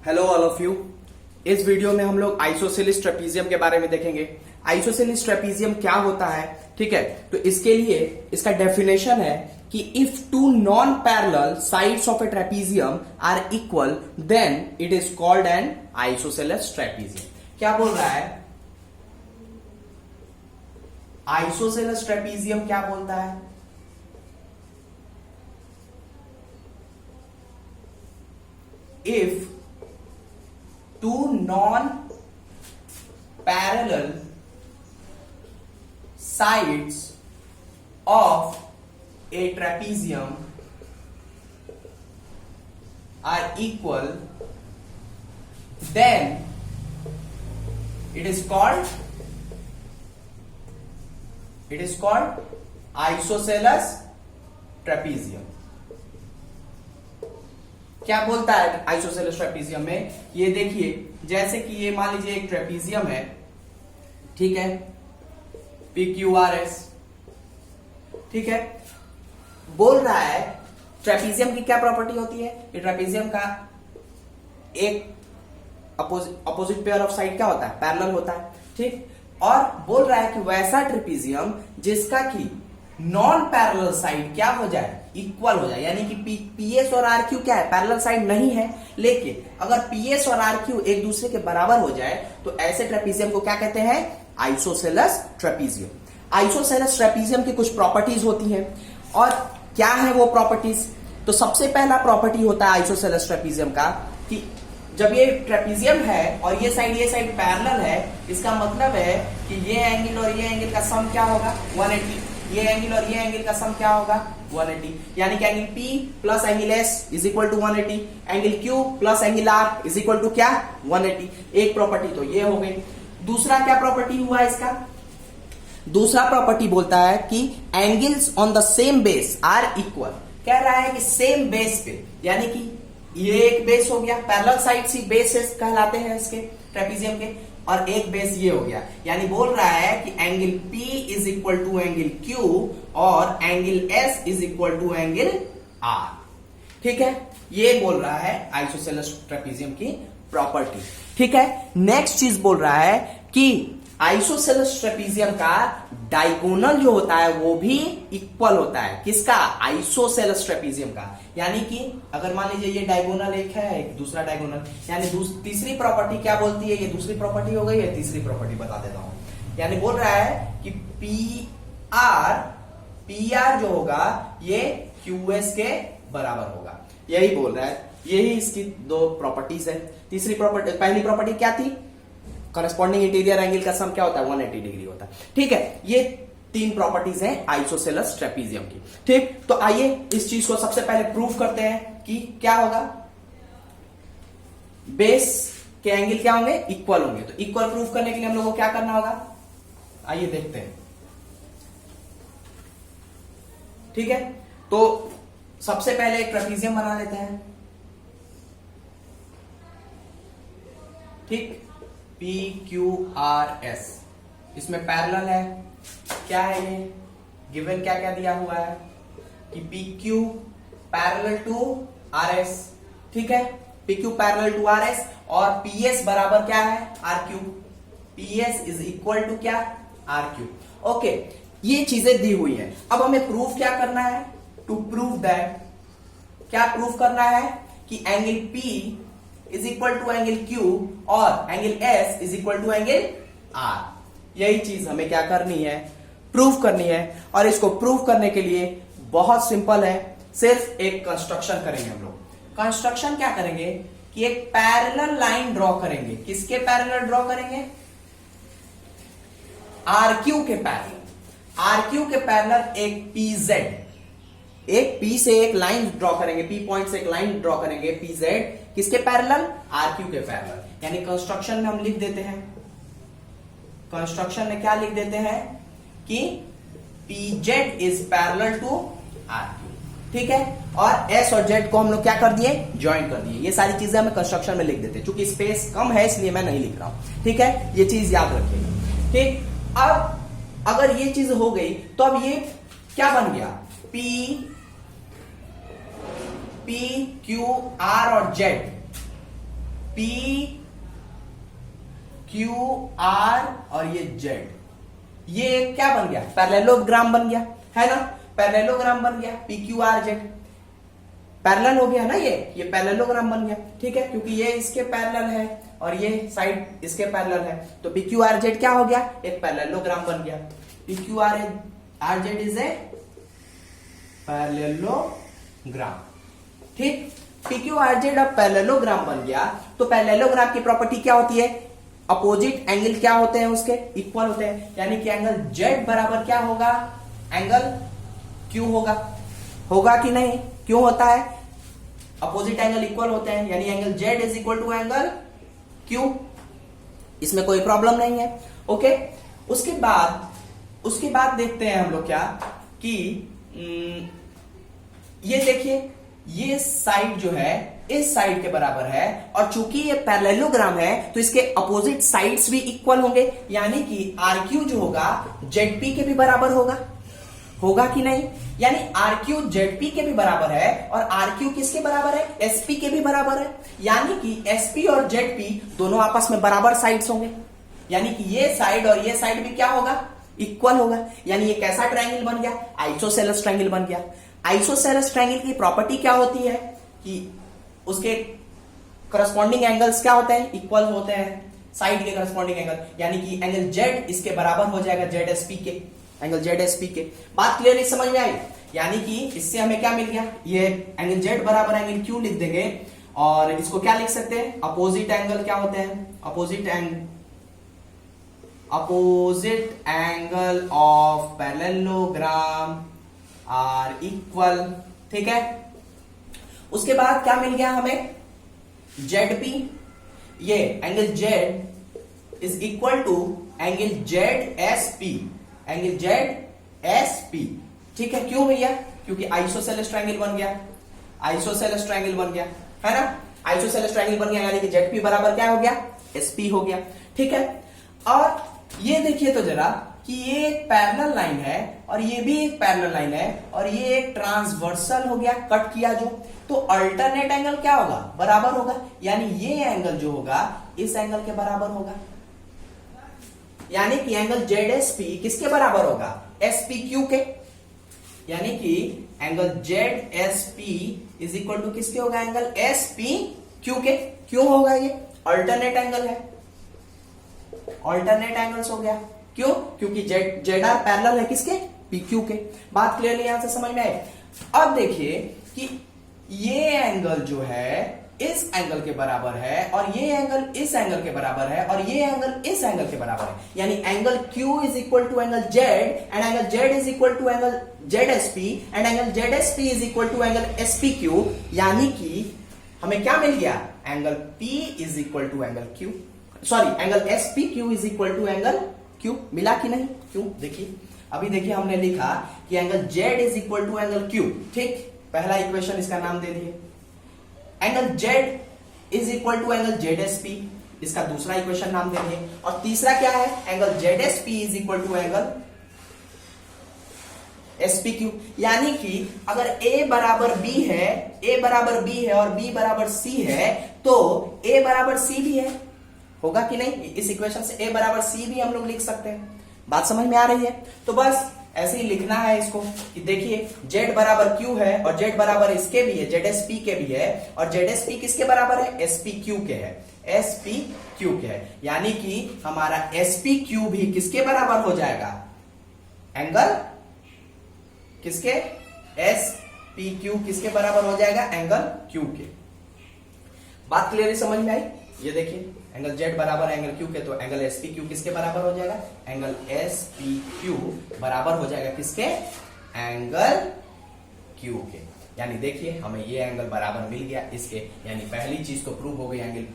Hello all of you. इस video में हम लोग आइसोसेलेस ट्रेपीजियम के बारे में देखेंगे। आइसोसेलेस ट्रेपीजियम क्या होता है, ठीक है। तो इसके लिए इसका डेफिनेशन है कि if two non parallel sides of a trapezium are equal then it is called an isosceles trapezium. क्या बोल रहा है आइसोसेलेस ट्रेपीजियम? क्या बोलता है? if two non-parallel sides of a trapezium are equal, then it is called isosceles trapezium। क्या बोलता है आइसोसेलेस ट्रेपीजियम में? ये देखिए, जैसे कि ये मान लीजिए एक ट्रेपीजियम है, ठीक है, PQRS, ठीक है। बोल रहा है ट्रेपीजियम की क्या प्रॉपर्टी होती है? ये ट्रेपीजियम का एक अपोजिट पेयर ऑफ साइड क्या होता है? पैरेलल होता है, ठीक। और बोल रहा है कि वैसा ट्रेपीजियम जिसका की नॉन पैरेलल साइड क्या हो जाए? इक्वल हो जाए, यानी कि पीएस और आरक्यू क्या है? पैरेलल साइड नहीं है, लेकिन अगर पीएस और आरक्यू एक दूसरे के बराबर हो जाए तो ऐसे ट्रेपीजियम को क्या कहते हैं? Isosceles trapezium. आइसोसेलेस ट्रेपीजियम की कुछ प्रॉपर्टीज होती हैं, और क्या है वो प्रॉपर्टीज? तो सबसे पहला प्रॉपर्टी होता है आइसोसेलेस ट्रेपीजियम का कि जब ये ट्रेपीजियम है और ये साइड पैरेलल है, इसका मतलब है कि ये एंगल और ये एंगल का सम क्या होगा? 180। ये एंगल और ये एंगल का सम क्या होगा? 180। यानी कि angle P plus angle S is equal to 180, angle Q plus angle R is equal to क्या? 180। एक प्रॉपर्टी तो ये हो गई। दूसरा क्या प्रॉपर्टी हुआ इसका? दूसरा प्रॉपर्टी बोलता है कि angles on the same base are equal. कह रहा है कि सेम बेस पे, यानी कि ये एक बेस हो गया, पैरेलल साइड्स ही बेस कहलाते हैं इसके ट्रेपीजियम के, और एक बेस ये हो गया। यानी बोल रहा है कि angle P is equal to angle Q और angle S is equal to angle R, ठीक है। ये बोल रहा है आइसोसेलेस ट्रेपीजियम की प्रॉपर्टी, ठीक है। नेक्स्ट चीज बोल रहा है कि आइसोसेलेस ट्रेपीजियम का डायगोनल जो होता है वो भी इक्वल होता है। किसका? आइसोसेलेस ट्रेपीजियम का। यानी कि अगर मान लीजिए ये डायगोनल एक है, एक दूसरा डायगोनल, यानी तीसरी प्रॉपर्टी क्या बोलती है? ये दूसरी प्रॉपर्टी हो गई है, तीसरी प्रॉपर्टी बता देता हूं। यानी बोल रहा है कि PR जो होगा ये QS के बराबर होगा। यही बोल रहा है, यही इसकी दो प्रॉपर्टीज है। तीसरी प्रॉपर्टी, पहली प्रॉपर्टी क्या थी? करस्पॉन्डिंग इंटीरियर एंगल का सम क्या होता है? 180 डिग्री होता है, ठीक है। ये तीन प्रॉपर्टीज हैं आइसोसेलेस ट्रेपीजियम की, ठीक। तो आइए इस चीज को सबसे पहले प्रूव करते हैं कि क्या होगा। बेस के एंगल क्या होंगे? इक्वल होंगे। तो इक्वल प्रूव करने के लिए हम लोगों को क्या करना होगा? आइए देखते हैं, ठीक है। तो सबसे पहले एक ट्रेपीजियम बना लेते हैं, ठीक। PQRS, इसमें पैरेलल है। क्या है ये? गिवन क्या क्या दिया हुआ है कि PQ पैरेलल टू RS, ठीक है। PQ पैरेलल टू RS और PS बराबर क्या है? RQ। PS is equal to क्या? RQ। ओके, ये चीजें दी हुई हैं। अब हमें प्रूफ क्या करना है? टू प्रूव दैट, क्या प्रूफ करना है कि angle P is equal to angle Q और angle S is equal to angle R। यही चीज हमें क्या करनी है? प्रूफ करनी है। और इसको प्रूफ करने के लिए बहुत सिंपल है, सिर्फ एक कंस्ट्रक्शन करेंगे हम लोग। कंस्ट्रक्शन क्या करेंगे कि एक पैरेलल लाइन ड्रॉ करेंगे। किसके पैरेलल ड्रॉ करेंगे? RQ के पैरेलल। RQ के पैरेलल एक PZ, एक P से एक लाइन ड्रॉ करेंगे, P पॉइंट से एक लाइन ड्रॉ करेंगे, PZ किसके पैरेलल? RQ के पैरेलल। यानी कंस्ट्रक्शन में हम लिख देते हैं, कंस्ट्रक्शन में क्या लिख देते हैं कि PZ is parallel to RQ, ठीक है। और S और Z को हम लोग क्या कर दिए? ज्वाइन कर दिए। ये सारी चीजें हमें कंस्ट्रक्शन में लिख देते हैं। चूंकि स्पेस कम है इसलिए मैं नहीं लिख रहा हूं, ठीक है। ये चीज याद रखिएगा, ठीक। अब अगर ये चीज हो गई तो अब ये क्या बन गया? P, Q, R और Z P Q R और ये Z, ये क्या बन गया? पैरेललोग्राम बन गया, है ना? पैरेललोग्राम बन गया, PQRZ पैरेलल हो गया ना, ये पैरेललोग्राम बन गया, ठीक है, क्योंकि ये इसके पैरेलल है और ये साइड इसके पैरेलल है, तो PQRZ क्या हो गया? एक पैरेललोग्राम बन गया। PQRZ इज ए पैरेललोग्राम, ठीक। PQRZ अब पैरेललोग्राम बन गया, तो पैरेललोग्राम की प्रॉपर्टी क्या होती है? अपोजिट एंगल क्या होते हैं उसके? इक्वल होते हैं, यानी कि एंगल Z बराबर क्या होगा? एंगल Q होगा कि नहीं? क्यों होता है? अपोजिट एंगल इक्वल होते हैं, यानी angle Z is equal to angle Q, इसमें कोई प्रॉब्लम नहीं है, ओके। उसके बाद देखते हैं हम लोग क्या कि ये देखिए, ये साइड जो है इस साइड के बराबर है, और चूंकि ये पैरेललोग्राम है तो इसके अपोजिट साइड्स भी इक्वल होंगे, यानी कि RQ जो होगा ZP के भी बराबर होगा कि नहीं? यानी RQ ZP के भी बराबर है और RQ किसके बराबर है? SP के भी बराबर है, यानी कि SP और ZP दोनों आपस में बराबर साइड्स होंगे, यानी कि ये साइड और ये साइड भी क्या होगा? इक्वल होगा, यानी ये कैसा ट्रायंगल बन गया? आइसोसेलेस ट्रायंगल बन गया। आइसोसेलेस ट्रायंगल की प्रॉपर्टी क्या होती है कि उसके करस्पॉन्डिंग एंगल्स क्या होते हैं? इक्वल होते हैं, साइड के करस्पॉन्डिंग एंगल, यानी कि एंगल Z इसके बराबर हो जाएगा ZSP के, एंगल ZSP के। बात क्लियरली समझ में आई? यानी कि इससे हमें क्या मिल गया? ये एंगल Z बराबर एंगल Q लिख देंगे, और इसको क्या लिख सकते हैं? अपोजिट एंगल क्या होते हैं? Opposite angle of parallelogram are equal, ठीक है। उसके बाद क्या मिल गया हमें? ZP, ये angle Z is equal to angle ZSP, angle ZSP, ठीक है। क्यों भैया? क्योंकि आइसोसेलेस ट्रायंगल बन गया, आइसोसेलेस ट्रायंगल बन गया, है ना? आइसोसेलेस ट्रायंगल बन गया, यानी कि ZP बराबर क्या हो गया? SP हो गया, ठीक है। और ये देखिए तो जरा कि ये एक पैरेलल लाइन है और ये भी एक पैरेलल लाइन है, और ये एक ट्रांसवर्सल हो गया, कट किया जो, तो अल्टरनेट एंगल क्या होगा? बराबर होगा, यानी ये एंगल जो होगा इस एंगल के बराबर होगा, यानी कि एंगल ZSP किसके बराबर होगा? SPQ के, यानी कि angle ZSP is equal to किसके होगा? एंगल SPQ के। क्यों होगा? ये अल्टरनेट एंगल है, अल्टरनेट एंगल्स हो गया। क्यों? क्योंकि ZR पैरेलल है किसके? PQ के। बात क्लियरली यहां से समझ में आई? अब देखिए कि ये एंगल जो है इस एंगल के बराबर है, और ये एंगल इस एंगल के बराबर है, और ये एंगल इस एंगल के बराबर है, यानी angle Q is equal to angle Z, and angle Z is equal to angle ZSP, and angle ZSP is equal to angle SPQ, यानी कि हमें क्या मिल गया? Angle P is equal to angle Q, sorry angle SPQ is equal to angle Q। मिला कि नहीं? क्यों? देखिए, अभी देखिए हमने लिखा कि angle Z is equal to angle Q, ठीक। पहला इक्वेशन इसका नाम दे दिए। Angle Z is equal to angle ZSP, इसका दूसरा इक्वेशन नाम दे दिए। और तीसरा क्या है? Angle ZSP is equal to angle SPQ, यानी कि अगर A बराबर B है, A बराबर B है और B बराबर C है, तो A बराबर C भी है, होगा कि नहीं? इस इक्वेशन से A बराबर C भी हम लोग लिख सकते हैं। बात समझ में आ रही है? तो बस ऐसे ही लिखना है इसको कि देखिए Z बराबर Q है और Z बराबर इसके भी है, ZSP के भी है, और ZSP किसके बराबर है? SPQ के है, SPQ के है, यानी कि हमारा SPQ भी किसके बराबर हो जाएगा? एंगल किसके? SPQ किसके बराबर हो जाएगा? एंगल Q के। बात क्लियरली समझ में आई? ये देखिए एंगल Z बराबर एंगल Q के, तो एंगल SPQ किसके बराबर हो जाएगा? एंगल SPQ बराबर हो जाएगा किसके? एंगल Q के। यानी देखिए हमें ये एंगल बराबर मिल गया इसके, यानी पहली चीज तो प्रूव हो गई, एंगल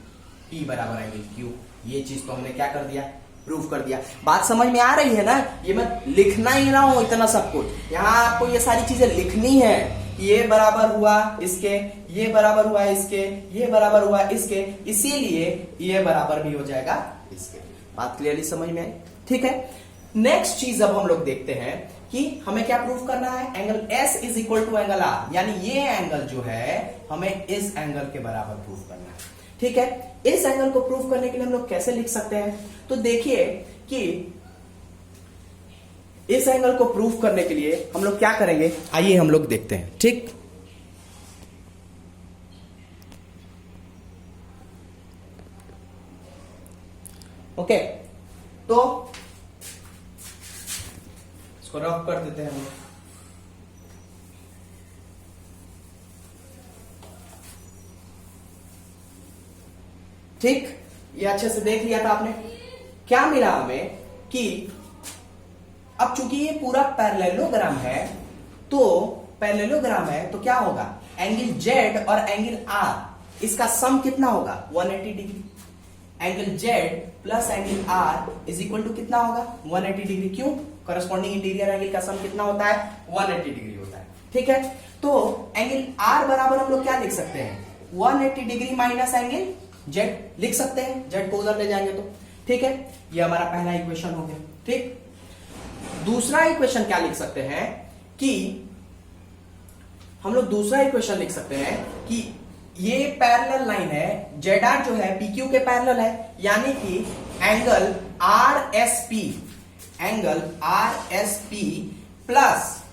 P बराबर एंगल Q। ये चीज तो हमने क्या कर दिया? प्रूव कर दिया। बात समझ में आ रही है ना? ये मैं लिखना ही रहा हूं इतना सब कुछ, यहां आपको ये सारी चीजें लिखनी है। ये बराबर हुआ इसके, ये बराबर हुआ इसके, ये बराबर हुआ इसके, इसीलिए ये बराबर भी हो जाएगा इसके। बात क्लियरली समझ में आई? ठीक है। नेक्स्ट चीज अब हम लोग देखते हैं कि हमें क्या प्रूफ करना है? Angle S is equal to angle R, यानी ये एंगल जो है हमें इस एंगल के बराबर प्रूफ करना है। ठीक है। इस एंगल को प्रूव करने के लिए हम लोग कैसे लिख सकते हैं, तो देखिए कि इस एंगल को प्रूव करने के लिए हम लोग क्या करेंगे, आइए हम लोग देखते हैं। ठीक, ओके, तो इसको रफ कर देते हैं हम लोग। ठीक, ये अच्छे से देख लिया था आपने। क्या मिला हमें कि अब चूंकि ये पूरा पैरेललोग्राम है, तो क्या होगा, एंगल Z और एंगल R इसका सम कितना होगा 180 degree. Angle Z plus angle R is equal to कितना होगा 180 डिग्री। क्यों, करस्पॉन्डिंग इंटीरियर एंगल का सम कितना होता है 180 डिग्री होता है। ठीक है, तो एंगल R बराबर हम लोग क्या लिख सकते हैं 180 डिग्री माइनस एंगल Z लिख सकते हैं, Z को उधर ले जाएंगे तो। ठीक है, ये हमारा पहला इक्वेशन हो गया। ठीक, दूसरा इक्वेशन क्या लिख सकते हैं कि हम लोग दूसरा इक्वेशन लिख सकते हैं कि ये पैरेलल लाइन है, ZR जो है PQ के पैरेलल है, यानी कि angle RSP plus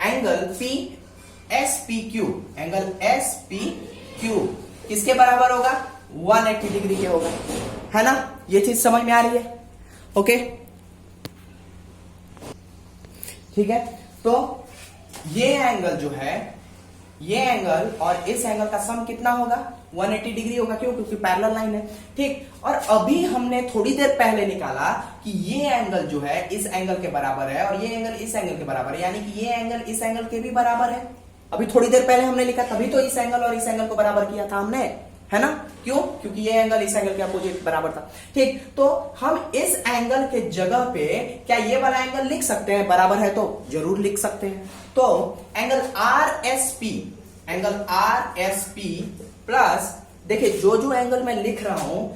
angle SPQ किसके बराबर होगा 180 डिग्री के होगा, है ना। ये चीज समझ में आ रही है, ओके। ठीक है, तो ये एंगल जो है, ये एंगल और इस एंगल का सम कितना होगा 180 डिग्री होगा। क्यों, क्योंकि पैरेलल लाइन है। ठीक, और अभी हमने थोड़ी देर पहले निकाला कि ये एंगल जो है इस एंगल के बराबर है और ये एंगल इस एंगल के बराबर है, यानी कि ये एंगल इस एंगल के भी बराबर है। अभी थोड़ी देर पहले हमने लिखा, तभी तो इस एंगल और इस एंगल को बराबर किया था हमने, है ना। क्यों, क्योंकि ये एंगल इस एंगल के अपोजिट बराबर था। ठीक, तो हम इस एंगल के जगह पे क्या ये वाला एंगल लिख सकते हैं, बराबर है तो जरूर लिख सकते हैं। तो एंगल RSP प्लस, देखिए जो एंगल मैं लिख रहा हूं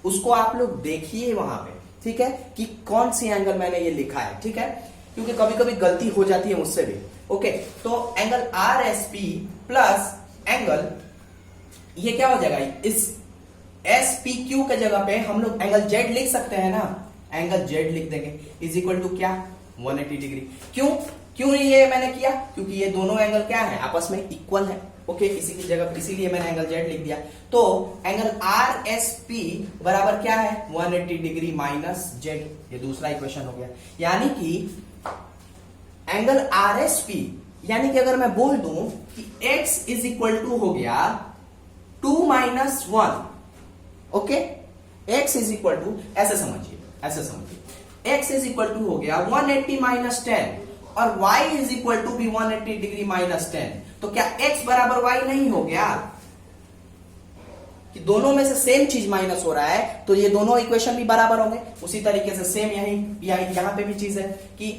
उसको आप लोग देखिए वहां पे, ठीक है, कि कौन सी एंगल मैंने ये लिखा है। ठीक है, क्योंकि कभी कभी गलती हो जाती है मुझसे भी। ओके, तो एंगल RSP प्लस एंगल, ये क्या हो जाएगा, इस SPQ के जगह पे हम लोग एंगल Z लिख सकते हैं ना, एंगल Z लिख देंगे इज इक्वल टू क्या 180 डिग्री। क्यों ये मैंने किया, क्योंकि ये दोनों एंगल क्या है आपस में इक्वल है। ओके, इसी की जगह, इसीलिए मैंने एंगल Z लिख दिया। तो एंगल RSP बराबर क्या है 180 डिग्री माइनस Z, ये दूसरा इक्वेशन हो गया। यानी कि एंगल RSP, यानी कि अगर मैं बोल दूं कि x इज इक्वल टू हो गया 2 minus 1, okay, x is equal to, ऐसे समझिए x इज इक्वल टू हो गया 180 माइनस 10 और y इज इक्वल टू भी 180 डिग्री माइनस 10। तो क्या x बराबर y नहीं हो गया, कि दोनों में से सेम चीज माइनस हो रहा है, तो ये दोनों इक्वेशन भी बराबर होंगे। उसी तरीके से सेम यहां पे भी चीज है कि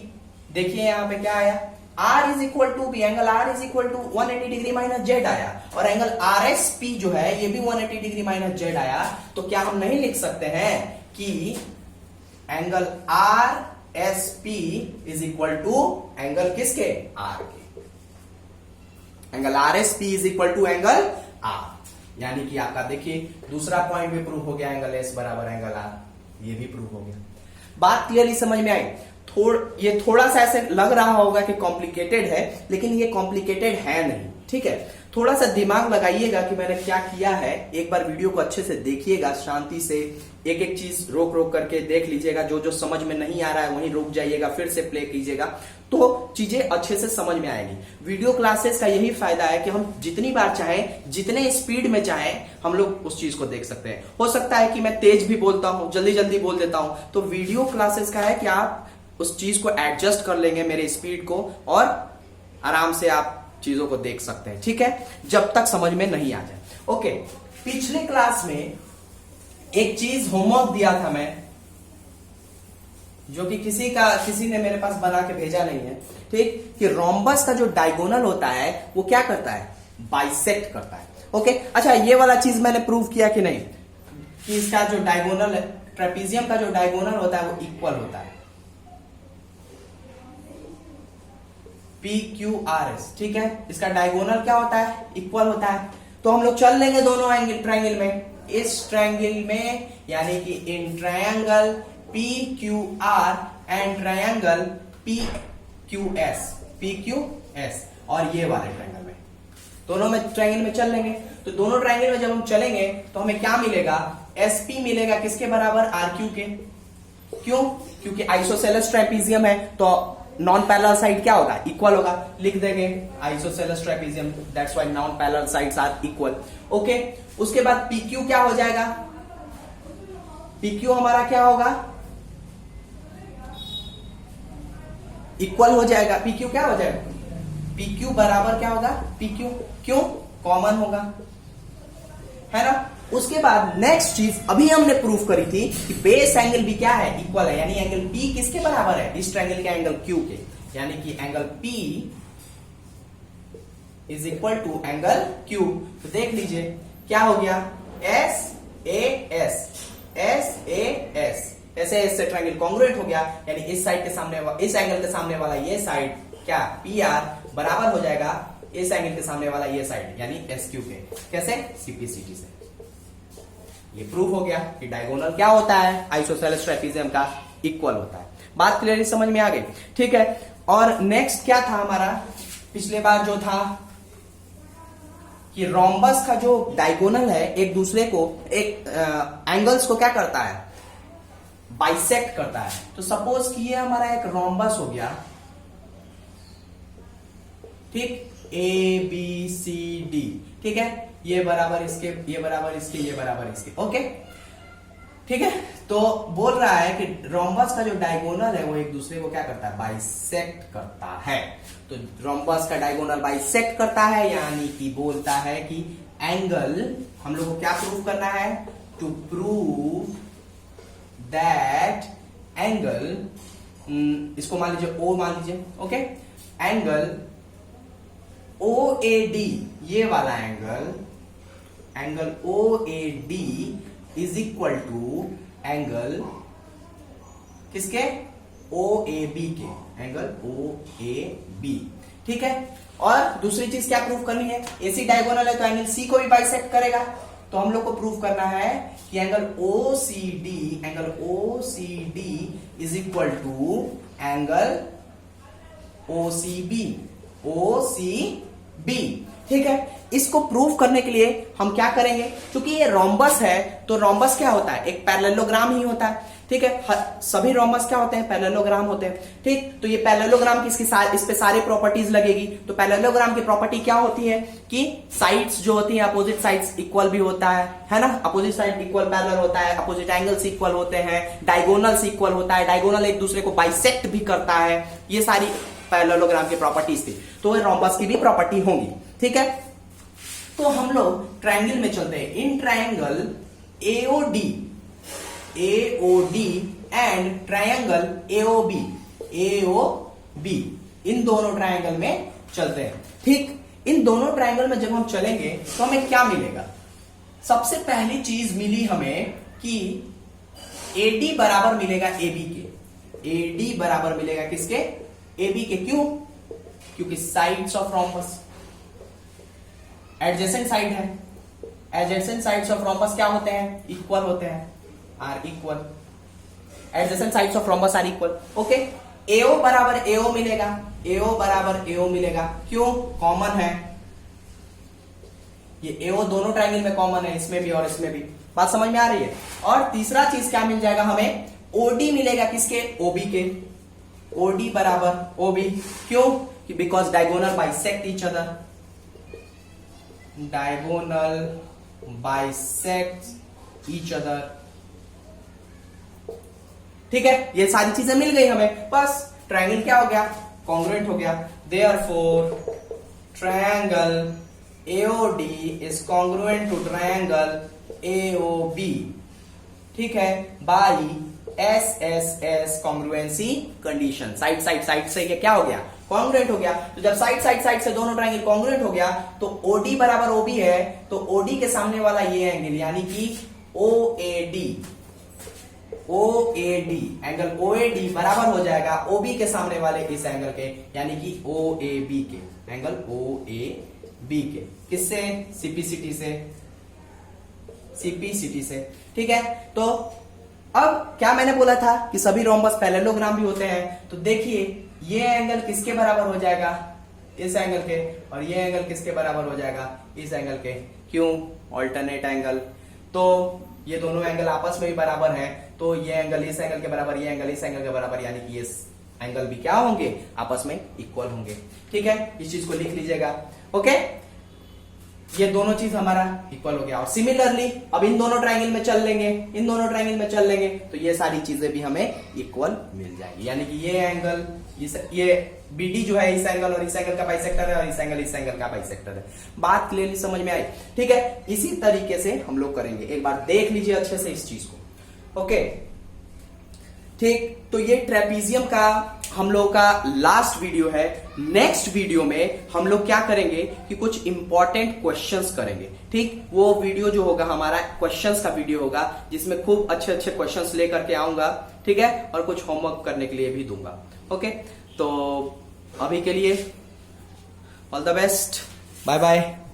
देखिए यहां पे क्या आया, R इज इक्वल टू भी, angle R is equal to 180 degree minus Z आया, और एंगल RSP जो है ये भी 180 डिग्री माइनस Z आया। तो क्या हम नहीं लिख सकते हैं कि angle RSP is equal to angle किसके, R के। Angle RSP is equal to angle R, यानी कि आपका देखिए दूसरा पॉइंट भी प्रूव हो गया, एंगल S बराबर एंगल R, ये भी प्रूव हो गया। बात क्लियरली समझ में आई। ये थोड़ा सा ऐसे लग रहा होगा कि कॉम्प्लिकेटेड है, लेकिन ये कॉम्प्लिकेटेड है नहीं। ठीक है, थोड़ा सा दिमाग लगाइएगा कि मैंने क्या किया है। एक बार वीडियो को अच्छे से देखिएगा, शांति से एक एक चीज रोक करके देख लीजिएगा। जो समझ में नहीं आ रहा है वहीं रुक जाइएगा, फिर से प्ले कीजिएगा, तो चीजें अच्छे से समझ में आएगी। वीडियो क्लासेस का यही फायदा है कि हम जितनी बार चाहें, जितने स्पीड में चाहें, हम लोग उस चीज को देख सकते हैं। हो सकता है कि मैं तेज भी बोलता हूं, जल्दी बोल देता हूं, तो वीडियो क्लासेस का है कि आप उस चीज को एडजस्ट कर लेंगे मेरे स्पीड को, और आराम से आप चीजों को देख सकते हैं। ठीक है, जब तक समझ में नहीं आ जाए। ओके, पिछले क्लास में एक चीज होमवर्क दिया था मैं, जो कि किसी ने मेरे पास बना के भेजा नहीं है। ठीक, कि रोम्बस का जो डायगोनल होता है वो क्या करता है, बाइसेक्ट करता है। ओके, अच्छा ये वाला चीज मैंने प्रूव किया कि नहीं, कि इसका जो डायगोनल है, ट्रेपीजियम का जो डायगोनल होता है वो इक्वल होता है, PQRS। ठीक है, इसका डायगोनल क्या होता है, इक्वल होता है। तो हम लोग चल लेंगे दोनों एंगल ट्रायंगल में, इस ट्रायंगल में, यानी कि in triangle P Q R and triangle P Q S, और ये वाले ट्रायंगल में, दोनों में ट्रायंगल में चल लेंगे। तो दोनों ट्रायंगल में जब हम चलेंगे तो हमें क्या मिलेगा, एसपी मिलेगा किसके बराबर, आर क्यू के। क्यों? क्योंकि आइसोसेलेस ट्रेपीजियम है तो नॉन पैरेलल साइड क्या होगा, इक्वल होगा। लिख देंगे isosceles trapezium, that's why non parallel sides are equal. Okay, उसके बाद PQ क्या हो जाएगा, PQ हमारा क्या होगा, इक्वल हो जाएगा। PQ क्या हो जाएगा, PQ बराबर क्या होगा, PQ, क्यों, कॉमन होगा, है ना। उसके बाद नेक्स्ट चीज अभी हमने प्रूफ करी थी कि बेस एंगल भी क्या है, इक्वल है, यानी एंगल P किसके बराबर है, इस ट्रायंगल के एंगल Q के, यानी कि angle P is equal to angle Q। तो देख लीजिए क्या हो गया, SAS से ट्रायंगल कॉन्ग्रुएंट हो गया, यानी इस साइड के सामने, इस एंगल के सामने वाला ये साइड क्या, PR बराबर हो जाएगा इस एंगल के सामने वाला ये साइड, यानी SQ के। कैसे, CPCT से। ये प्रूफ हो गया कि डायगोनल क्या होता है, आइसोसेलेस ट्रेपीजियम का इक्वल होता है। बात क्लियरली समझ में आ गई, ठीक है। और नेक्स्ट क्या था हमारा, पिछले बार जो था कि रोम्बस का जो डायगोनल है एक दूसरे को, एक एंगल्स को क्या करता है, बाइसेक्ट करता है। तो सपोज कि ये हमारा एक रोम्बस हो गया, ठीक, ABCD, ठीक है, ये बराबर इसके, ये बराबर इसके, ये बराबर इसके, ओके, ठीक है। तो बोल रहा है कि रोम्बस का जो डायगोनल है वो एक दूसरे को क्या करता है, बाइसेक्ट करता है। तो रोम्बस का डायगोनल बाइसेक्ट करता है, यानी कि बोलता है कि एंगल, हम लोग को क्या प्रूव करना है, टू प्रूव दैट एंगल, इसको मान लीजिए O मान लीजिए, ओके, एंगल OAD, ये वाला angle OAD is equal to angle किसके, OAB के, एंगल OAB, ठीक है। और दूसरी चीज क्या प्रूफ करनी है, AC डायगोनल है तो एंगल C को भी बाइसेक्ट करेगा, तो हम लोग को प्रूफ करना है कि angle OCD is equal to angle OCB, ठीक है। इसको प्रूव करने के लिए हम क्या करेंगे, क्योंकि ये रोम्बस है तो रोम्बस क्या होता है, एक पैरेललोग्राम ही होता है, ठीक है। सभी रोम्बस क्या होते हैं, पैरेललोग्राम होते हैं, ठीक। तो ये पैरेललोग्राम की इस पे सारी प्रॉपर्टीज लगेगी। तो पैरेललोग्राम की प्रॉपर्टी क्या होती है कि साइड्स जो होती हैं, अपोजिट साइड्स इक्वल भी होता है ना, अपोजिट साइड इक्वल पैरेलल होता है, अपोजिट एंगल्स इक्वल होते हैं, डायगोनल्स इक्वल होता है, डायगोनल एक दूसरे को बाइसेक्ट भी करता है, ये सारी पैरेललोग्राम की प्रॉपर्टीज थी। तो रोम्बस की भी प्रॉपर्टी होंगी, ठीक है। तो हम लोग ट्रायंगल में चलते हैं। In triangle AOD and triangle AOB, इन दोनों ट्रायंगल में चलते हैं, ठीक। इन दोनों ट्रायंगल में जब हम चलेंगे तो हमें क्या मिलेगा, सबसे पहली चीज मिली हमें कि AD बराबर मिलेगा AB के, AD बराबर मिलेगा किसके, AB के। क्यों, क्योंकि sides of rhombus adjacent side है, एडजेसेंट साइड्स ऑफ रोम्बस क्या होते हैं, इक्वल होते हैं, are equal, adjacent sides of rhombus are equal, okay. AO बराबर AO मिलेगा, AO बराबर AO मिलेगा, क्यों, कॉमन है, ये AO दोनों ट्रायंगल में कॉमन है, इसमें भी और इसमें भी। बात समझ में आ रही है। और तीसरा चीज क्या मिल जाएगा हमें, OD मिलेगा किसके, OB के, OD बराबर OB, क्यों, because diagonal bisect each other, diagonal bisect each other, ठीक है। ये सारी चीजें मिल गई हमें, बस ट्रायंगल क्या हो गया, कॉन्ग्रुएंट हो गया। Therefore triangle AOD is congruent to triangle AOB, ठीक है, by SSS congruency condition. Side से ये क्या हो गया, कॉन्ग्रुएंट हो गया। तो जब साइड से दोनों ट्रायंगल कॉन्ग्रुएंट हो गया तो OD बराबर OB है, तो OD के सामने वाला ये एंगल यानी कि OAD एंगल OAD बराबर हो जाएगा OB के सामने वाले इस एंगल के, यानी कि OAB के, एंगल OAB के, किससे, CPCT से, CPCT से। ठीक है, तो अब क्या मैंने बोला था कि सभी रोम्बस पैरेललोग्राम भी होते हैं, तो देखिए ये एंगल किसके बराबर हो जाएगा, इस एंगल के, और ये एंगल किसके बराबर हो जाएगा, इस एंगल के। क्यों? ऑल्टरनेट एंगल, तो ये दोनों एंगल आपस में भी बराबर है, तो ये एंगल इस एंगल के बराबर, ये एंगल इस एंगल के बराबर, यानी कि ये एंगल भी क्या होंगे, आपस में इक्वल होंगे। ठीक है, इस चीज को लिख लीजिएगा। ओके, ये दोनों चीज हमारा इक्वल हो गया। और सिमिलरली अब इन दोनों ट्रायंगल में चल लेंगे, इन दोनों ट्रायंगल में चल लेंगे, तो ये सारी चीजें भी हमें इक्वल मिल जाएगी, यानी कि ये एंगल, ये BD जो है इस एंगल और इस एंगल का बाइसेक्टर है, और इस एंगल का बाइसेक्टर है। बात क्लियरली समझ में आई? ठीक है, इसी तरीके से हम लोग करेंगे। एक बार देख लीजिए अच्छे से इस चीज को। ओके, ठीक, तो ये ट्रेपीजियम का हम लोग का लास्ट वीडियो है। नेक्स्ट वीडियो में हम लोग क्या करेंगे कि कुछ इंपॉर्टेंट क्वेश्चंस करेंगे। ठीक, वो वीडियो जो होगा हमारा क्वेश्चंस का वीडियो होगा, जिसमें खूब अच्छे अच्छे क्वेश्चंस लेकर के आऊंगा। ठीक है, और कुछ होमवर्क करने के लिए भी दूंगा। ओके, तो अभी के लिए all the best, bye bye.